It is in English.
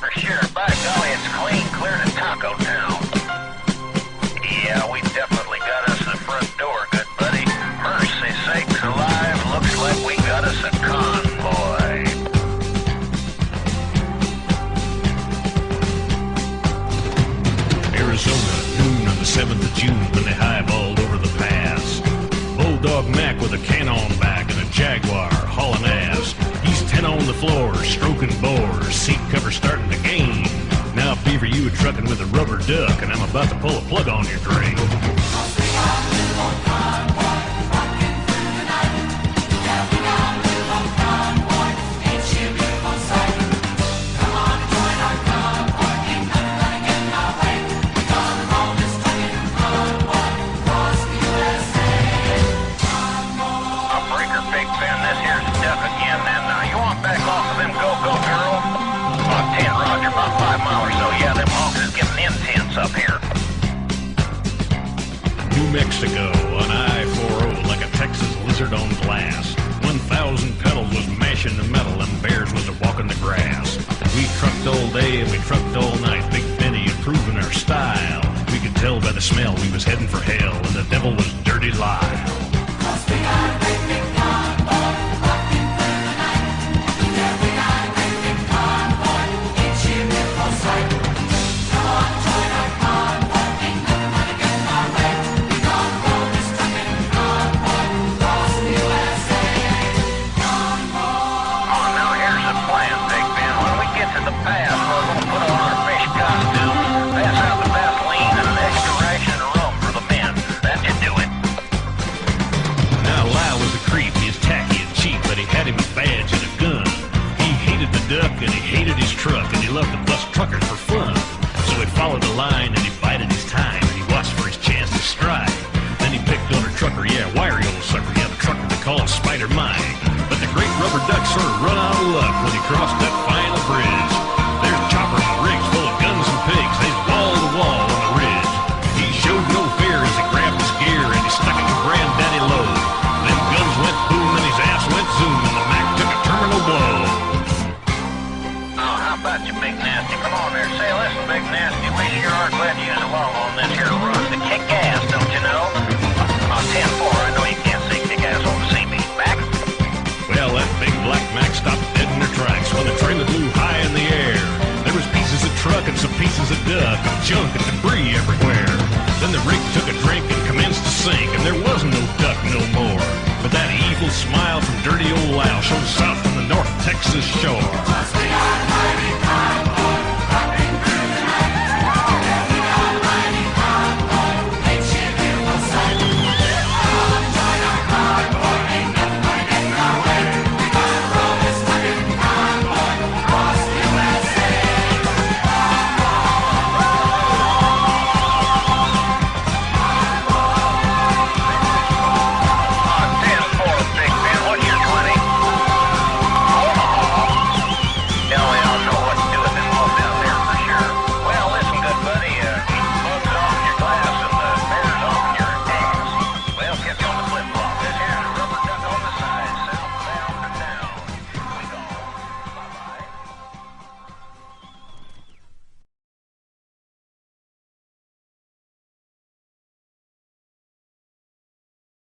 for sure. By golly, it's clean clear to Taco Town. Yeah, we definitely got us the front door, good buddy. Mercy sakes alive, looks like we got us a convoy. Arizona, noon on the 7th of June when they highballed over the pass. Bulldog Mac with a cannon back and a Jaguar hauling ass. He's 10 on the floor, stroking bores, seat cover starting to gain. Now Beaver, you a trucking with a rubber duck, and I'm about to pull a plug on your drain. Up here. New Mexico on I-40 like a Texas lizard on glass. 1,000 pedals was mashing the metal and bears was a walking the grass. We trucked all day and we trucked all night. Big Benny improving our style. We could tell by the smell we was heading for hell, and the devil was Dirty Lyle. And he hated his truck, and he loved to bust truckers for fun. So he followed the line, and he bided his time, and he watched for his chance to strike. Then he picked on a trucker, yeah, wiry old sucker, yeah, the trucker they call him Spider Mike. But the great rubber duck sort of run out of luck when he crossed that final bridge. There's choppers and rigs full of guns and pigs, they's wall to wall on the ridge. He showed no fear as he grabbed his gear, and he stuck it to Granddaddy low. Then guns went boom, and his ass went zoom, and the Mac took a terminal blow. How about you, Big Nasty? Come on there, say, listen, Big Nasty, we sure are glad you're along on this here run to kick ass, don't you know? 10-4, I know you can't see kick ass on the see me. Back? Well, that big black Mac stopped dead in their tracks when the trailer flew high in the air. There was pieces of truck and some pieces of duck, and junk and debris everywhere. Then the rig took a drink and commenced to sink, and there was no duck no more. But that evil smile from dirty old Lyle showed south from the North Texas shore.